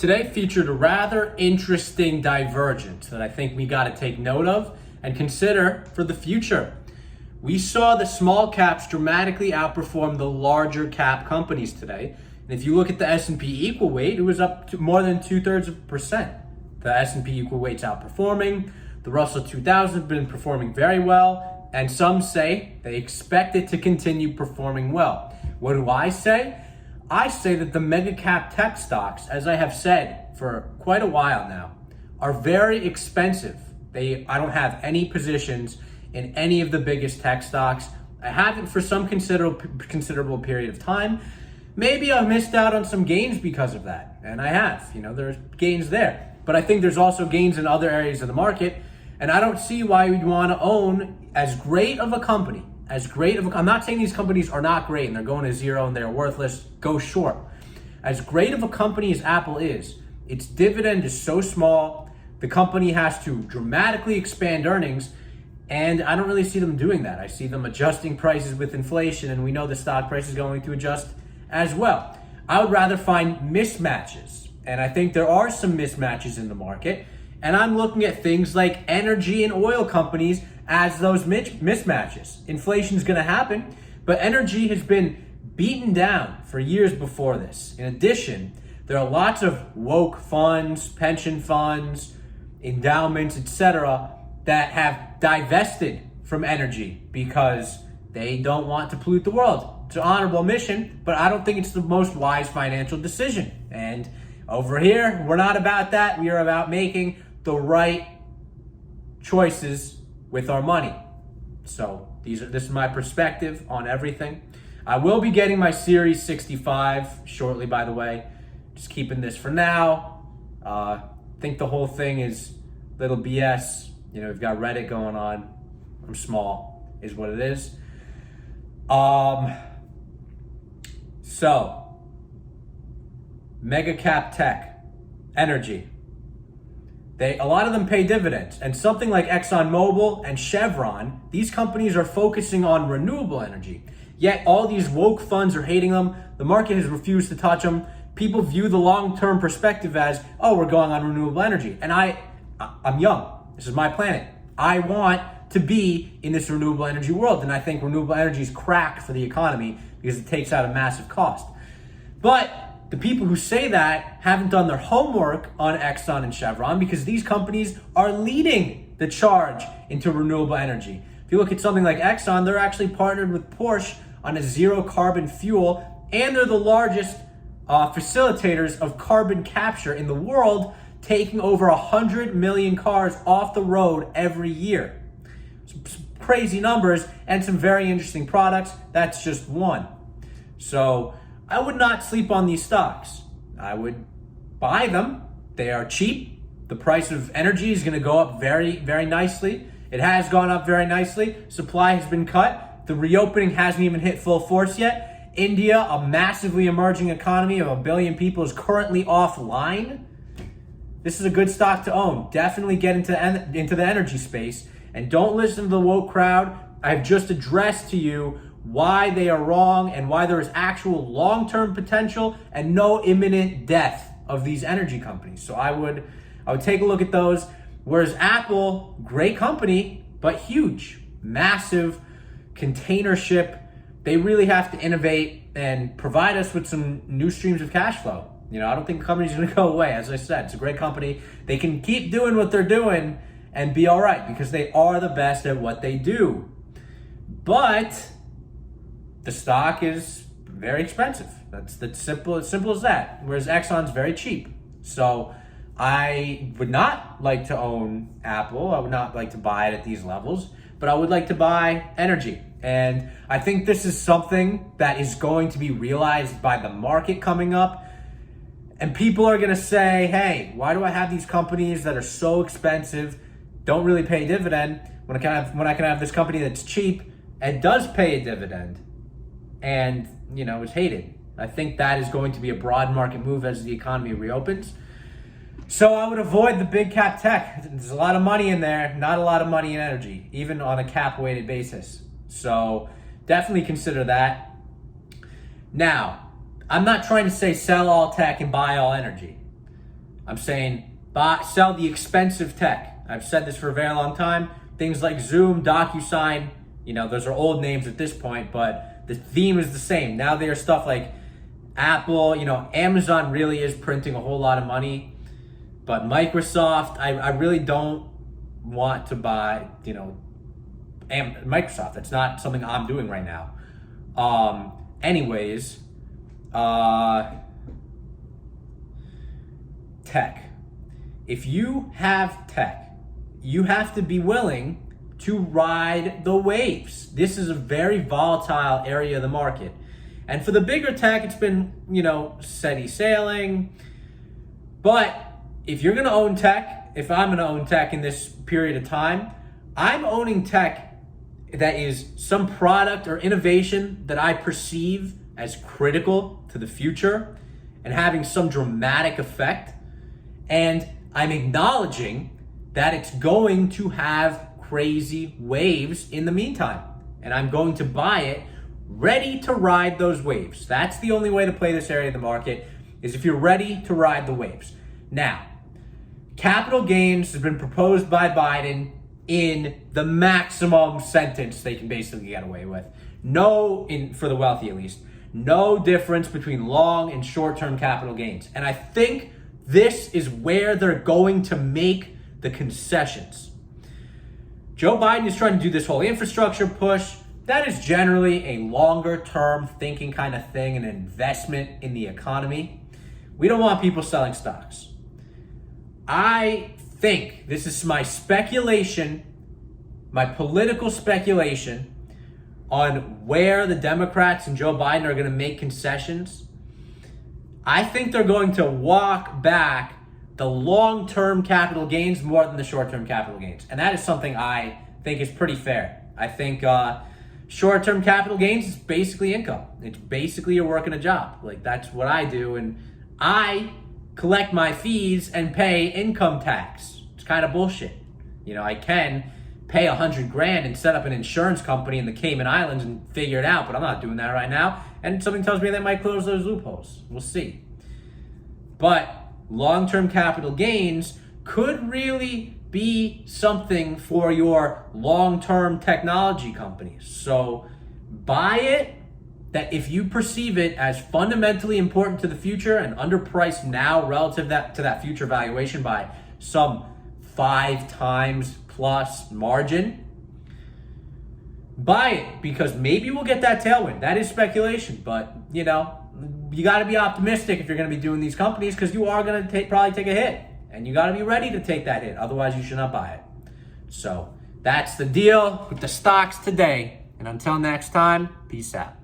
Today featured a rather interesting divergence that I think we got to take note of and consider for the future. We saw the small caps dramatically outperform the larger cap companies today. And if you look at the S&P equal weight, it was up to more than 0.2%. The S&P equal weight's outperforming. The Russell 2000 has been performing very well. And some say they expect it to continue performing well. What do I say? I say that the mega cap tech stocks, as I have said for quite a while now, are very expensive. I don't have any positions in any of the biggest tech stocks. I haven't for some considerable period of time. Maybe I've missed out on some gains because of that, and I have. There's gains there. But I think there's also gains in other areas of the market, and I don't see why we'd want to own as great of a company. I'm not saying these companies are not great and they're going to zero and they're worthless. Go short. As great of a company as Apple is, its dividend is so small, the company has to dramatically expand earnings, and I don't really see them doing that. I see them adjusting prices with inflation, and we know the stock price is going to adjust as well. I would rather find mismatches, and I think there are some mismatches in the market, and I'm looking at things like energy and oil companies as those mismatches. Inflation is going to happen, but energy has been beaten down for years before this. In addition, there are lots of woke funds, pension funds, endowments, etc., that have divested from energy because they don't want to pollute the world. It's an honorable mission, but I don't think it's the most wise financial decision. And over here, we're not about that. We are about making the right choices with our money. So this is my perspective on everything. I will be getting my Series 65 shortly, by the way. Just keeping this for now. I think the whole thing is little BS. We've got Reddit going on. I'm small, is what it is. So, mega cap tech, energy. A lot of them pay dividends, and something like Exxon and Chevron, these companies are focusing on renewable energy. Yet all these woke funds are hating them. The market has refused to touch them. People view the long-term perspective as, oh, we're going on renewable energy. And I'm young. This is my planet. I want to be in this renewable energy world, and I think renewable energy is crack for the economy because it takes out a massive cost. But the people who say that haven't done their homework on Exxon and Chevron because these companies are leading the charge into renewable energy. If you look at something like Exxon, they're actually partnered with Porsche on a zero carbon fuel, and they're the largest facilitators of carbon capture in the world, taking over 100 million cars off the road every year. Some crazy numbers and some very interesting products. That's just one. So I would not sleep on these stocks. I would buy them. They are cheap. The price of energy is going to go up very, very nicely. It has gone up very nicely. Supply has been cut. The reopening hasn't even hit full force yet. India, a massively emerging economy of 1 billion people, is currently offline. This is a good stock to own. Definitely get into the energy space, and don't listen to the woke crowd. I've just addressed to you why they are wrong and why there is actual long-term potential and no imminent death of these energy companies. So I would take a look at those. Whereas Apple, great company, but huge, massive container ship. They really have to innovate and provide us with some new streams of cash flow. I don't think the company's going to go away. As I said, it's a great company. They can keep doing what they're doing and be all right because they are the best at what they do. But the stock is very expensive. That's simple as that. Whereas Exxon's very cheap. So I would not like to own Apple. I would not like to buy it at these levels, but I would like to buy energy. And I think this is something that is going to be realized by the market coming up. And people are going to say, hey, why do I have these companies that are so expensive, don't really pay a dividend, when I can have this company that's cheap and does pay a dividend and, is hated? I think that is going to be a broad market move as the economy reopens. So I would avoid the big cap tech. There's a lot of money in there, not a lot of money in energy, even on a cap weighted basis. So definitely consider that. Now, I'm not trying to say sell all tech and buy all energy. I'm saying sell the expensive tech. I've said this for a very long time. Things like Zoom, DocuSign, those are old names at this point, but the theme is the same. Now they are stuff like Apple, Amazon really is printing a whole lot of money, but Microsoft, I really don't want to buy, Microsoft. That's not something I'm doing right now. Tech. If you have tech, you have to be willing to ride the waves. This is a very volatile area of the market. And for the bigger tech, it's been, steady sailing. But if you're going to own tech, if I'm going to own tech in this period of time, I'm owning tech that is some product or innovation that I perceive as critical to the future and having some dramatic effect. And I'm acknowledging that it's going to have crazy waves in the meantime. And I'm going to buy it ready to ride those waves. That's the only way to play this area of the market, is if you're ready to ride the waves. Now, capital gains has been proposed by Biden in the maximum sentence they can basically get away with. For the wealthy at least, no difference between long and short-term capital gains. And I think this is where they're going to make the concessions. Joe Biden is trying to do this whole infrastructure push. That is generally a longer-term thinking kind of thing, an investment in the economy. We don't want people selling stocks. I think, this is my speculation, my political speculation on where the Democrats and Joe Biden are going to make concessions. I think they're going to walk back the long-term capital gains more than the short-term capital gains. And that is something I think is pretty fair. I think short-term capital gains is basically income. It's basically you're working a job. Like, that's what I do. And I collect my fees and pay income tax. It's kind of bullshit. I can pay $100,000 and set up an insurance company in the Cayman Islands and figure it out, but I'm not doing that right now. And something tells me they might close those loopholes. We'll see. But long-term capital gains could really be something for your long-term technology companies. So buy it, that if you perceive it as fundamentally important to the future and underpriced now relative to that future valuation by some 5 times plus margin, buy it, because maybe we'll get that tailwind. That is speculation, but you got to be optimistic if you're going to be doing these companies, because you are going to probably take a hit, and you got to be ready to take that hit. Otherwise, you should not buy it. So that's the deal with the stocks today. And until next time, peace out.